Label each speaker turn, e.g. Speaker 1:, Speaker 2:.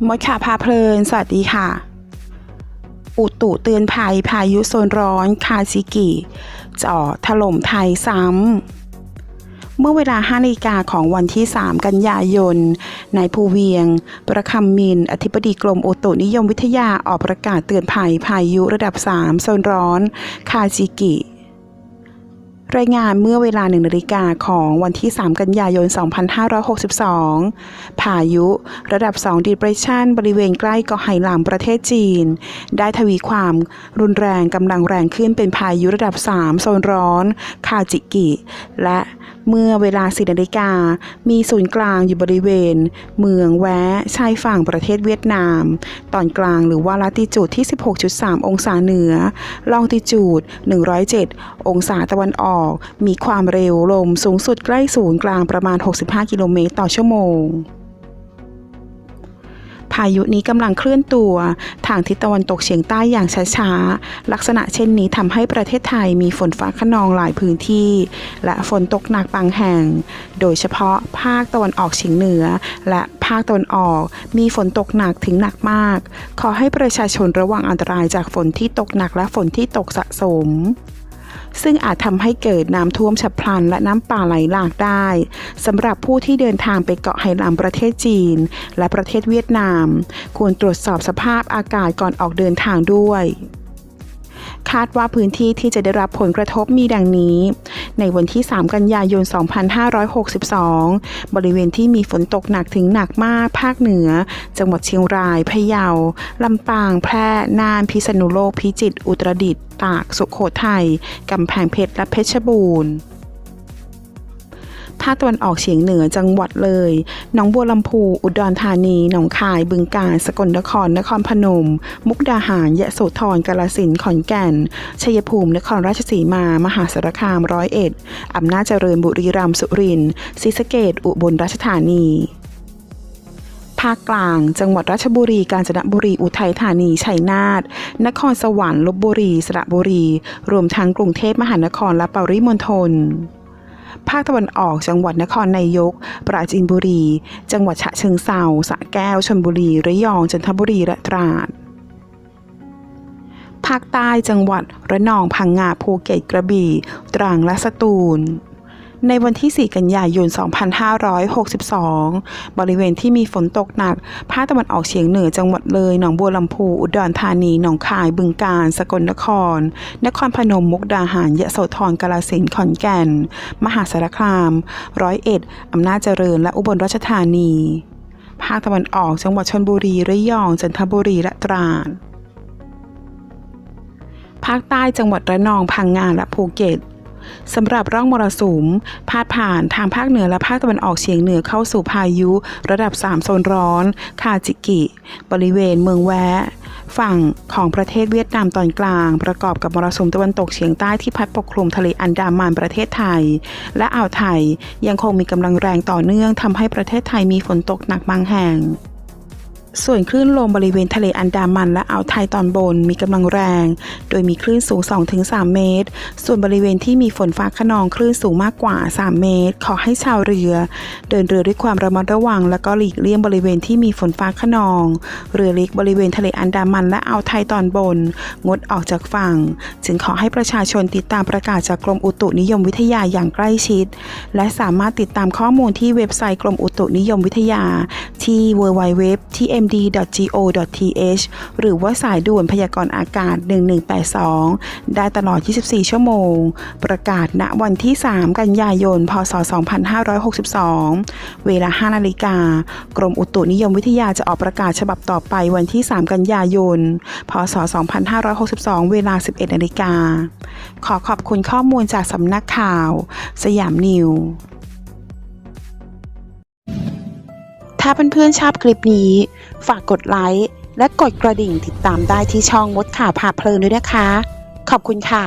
Speaker 1: มดข่าวพาเพลินสวัสดีค่ะอุตุเตือนภัยพายุโซนร้อนคาซิกิจ่อถล่มไทยซ้ำเมื่อเวลา 5 นาฬิกาของวันที่ 3 กันยายนนายภูเวียงประคำมินทร์อธิบดีกรมอุตุนิยมวิทยาออกประกาศเตือนภัยพายุระดับ 3 โซนร้อนคาซิกิรายงานเมื่อเวลา 1 นาฬิกาของวันที่ 3 กันยายน 2562 พายุระดับ 2 Depression บริเวณใกล้เกาะไหหลำประเทศจีนได้ทวีความรุนแรงกำลังแรงขึ้นเป็นพายุระดับ 3 โซนร้อนคาจิกิและเมื่อเวลา 4 นาฬิกามีศูนย์กลางอยู่บริเวณเมืองแวะชายฝั่งประเทศเวียดนามตอนกลางหรือว่าลาติจูดที่ 16.3 องศาเหนือลองติจูด 107 องศาตะวันออกมีความเร็วลมสูงสุดใกล้ศูนย์กลางประมาณ 65 กิโลเมตรต่อชั่วโมงพายุนี้กำลังเคลื่อนตัวทางทิศตะวันตกเฉียงใต้อย่างช้าๆลักษณะเช่นนี้ทำให้ประเทศไทยมีฝนฟ้าคะนองหลายพื้นที่และฝนตกหนักบางแห่งโดยเฉพาะภาคตะวันออกเฉียงเหนือและภาคตะวันออกมีฝนตกหนักถึงหนักมากขอให้ประชาชนระวังอันตรายจากฝนที่ตกหนักและฝนที่ตกสะสมซึ่งอาจทำให้เกิดน้ำท่วมฉับพลันและน้ำป่าไหลหลากได้สำหรับผู้ที่เดินทางไปเกาะไหหลำประเทศจีนและประเทศเวียดนามควรตรวจสอบสภาพอากาศก่อนออกเดินทางด้วยคาดว่าพื้นที่ที่จะได้รับผลกระทบมีดังนี้ในวันที่ 3 กันยายน 2562 บริเวณที่มีฝนตกหนักถึงหนักมากภาคเหนือจังหวัดเชียงรายพะเยาลำปางแพร่น่านพิษณุโลกพิจิตรอุตรดิตถ์ตากสุโขทัยกำแพงเพชรและเพชรบูรณ์ภาคตะวันออกเฉียงเหนือจังหวัดเลยหนองบัวลำพูอุดรธานีหนองคายบึงกาฬสกลนครนครพนมมุกดาหารยะโสธรกาฬสินธุ์ขอนแก่นชัยภูมินครราชสีมามหาสารคามร้อยเอ็ดอำนาจเจริญบุรีรัมย์สุรินทร์ศรีสะเกษอุบลราชธานีภาคกลางจังหวัดราชบุรีกาญจนบุรีอุทัยธานีชัยนาทนครสวรรค์ลพบุรีสระบุรีรวมทั้งกรุงเทพมหานครและปริมณฑลภาคตะวันออกจังหวัดนครนายกปราจีนบุรีจังหวัดฉะเชิงเทราสระแก้วชลบุรีระยองจันทบุรีและตราดภาคใต้จังหวัดระนองพังงาภูเก็ตกระบี่ตรังและสตูลในวันที่ 4 กันยายน 2562 บริเวณที่มีฝนตกหนักภาคตะวันออกเฉียงเหนือจังหวัดเลยหนองบัวลำพูอุดรธานีหนองคายบึงกาฬสกลนครนครพนมมุกดาหารยะโสธรกาฬสินธุ์ขอนแก่นมหาสารคามร้อยเอ็ดอำนาจเจริญและอุบลราชธานีภาคตะวันออกจังหวัดชลบุรีระยองจันทบุรีและตราดภาคใต้จังหวัดระนองพังงาและภูเก็ตสำหรับร่องมรสุมพาดผ่านทางภาคเหนือและภาคตะวันออกเฉียงเหนือเข้าสู่พายุระดับ 3 โซนร้อนคาจิกิบริเวณเมืองแวะฝั่งของประเทศเวียดนามตอนกลางประกอบกับมรสุมตะวันตกเฉียงใต้ที่พัดปกคลุมทะเลอันดามันประเทศไทยและอ่าวไทยยังคงมีกำลังแรงต่อเนื่องทำให้ประเทศไทยมีฝนตกหนักบางแห่งส่วนคลื่นลมบริเวณทะเลอันดามันและอ่าวไทยตอนบนมีกำลังแรงโดยมีคลื่นสูง 2-3 เมตรส่วนบริเวณที่มีฝนฟ้าคะนองคลื่นสูงมากกว่า 3 เมตรขอให้ชาวเรือเดินเรือด้วยความระมัดระวังและก็หลีกเลี่ยงบริเวณที่มีฝนฟ้าคะนองเรือเล็กบริเวณทะเลอันดามันและอ่าวไทยตอนบนงดออกจากฝั่งจึงขอให้ประชาชนติดตามประกาศจากกรมอุตุนิยมวิทยาอย่างใกล้ชิดและสามารถติดตามข้อมูลที่เว็บไซต์กรมอุตุนิยมวิทยาที่ www.tmd.go.th หรือว่าสายด่วนพยากรณ์อากาศ 1182 ได้ตลอด 24 ชั่วโมงประกาศณวันที่ 3 กันยายน พ.ศ. 2562 เวลา 5 นาฬิกากรมอุตุนิยมวิทยาจะออกประกาศฉบับต่อไปวันที่ 3 กันยายน พ.ศ. 2562 เวลา 11 นาฬิกาขอขอบคุณข้อมูลจากสำนักข่าวสยามนิวถ้าเพื่อนๆชอบคลิปนี้ฝากกดไลค์และกดกระดิ่งติดตามได้ที่ช่องมดข่าวพาเพลินด้วยนะคะขอบคุณค่ะ